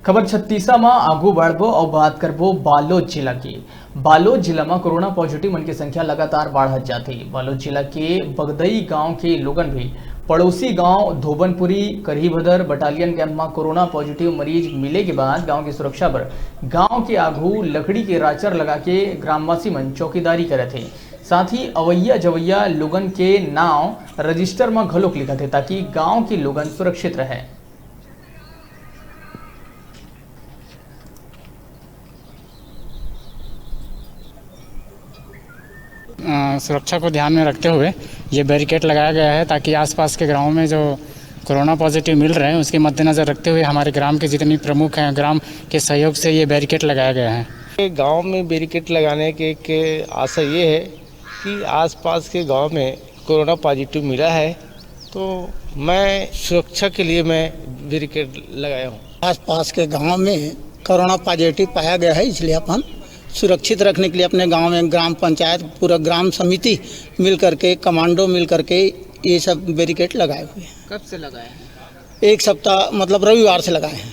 खबर 36 में आगू बढ़बो और बात करबो बालोद जिला की। बालोद जिला में कोरोना पॉजिटिव मन की संख्या लगातार बढ़त जाती। बालोद जिला के बगदई गांव के लोगन भी पड़ोसी गांव धोबनपुरी करहीभदर बटालियन कैंप में कोरोना पॉजिटिव मरीज मिले के बाद गांव की सुरक्षा पर गांव के आगू लकड़ी के राचर लगा के ग्रामवासी मन चौकीदारी करे थे। साथ ही अवैया जवैया लोगन के नाम रजिस्टर में घलोक लिखा थे ताकि गांव के लोगन सुरक्षित रहे। सुरक्षा को ध्यान में रखते हुए ये बैरिकेड लगाया गया है ताकि आसपास के गांवों में जो कोरोना पॉजिटिव मिल रहे हैं उसके मद्देनज़र रखते हुए हमारे ग्राम के जितने प्रमुख हैं ग्राम के सहयोग से ये बैरिकेड लगाया गया है। गांव में बैरिकेड लगाने के आशा ये है कि आसपास के गांव में कोरोना पॉजिटिव मिला है तो मैं सुरक्षा के लिए मैं बैरिकेड लगाया हूँ। आसपास के गांव में कोरोना पॉजिटिव पाया गया है, इसलिए अपन सुरक्षित रखने के लिए अपने गांव में ग्राम पंचायत पूरा ग्राम समिति मिल करके कमांडो मिल करके ये सब बैरिकेड लगाए हुए हैं। कब से लगाए हैं? 1 सप्ताह मतलब रविवार से लगाए हैं।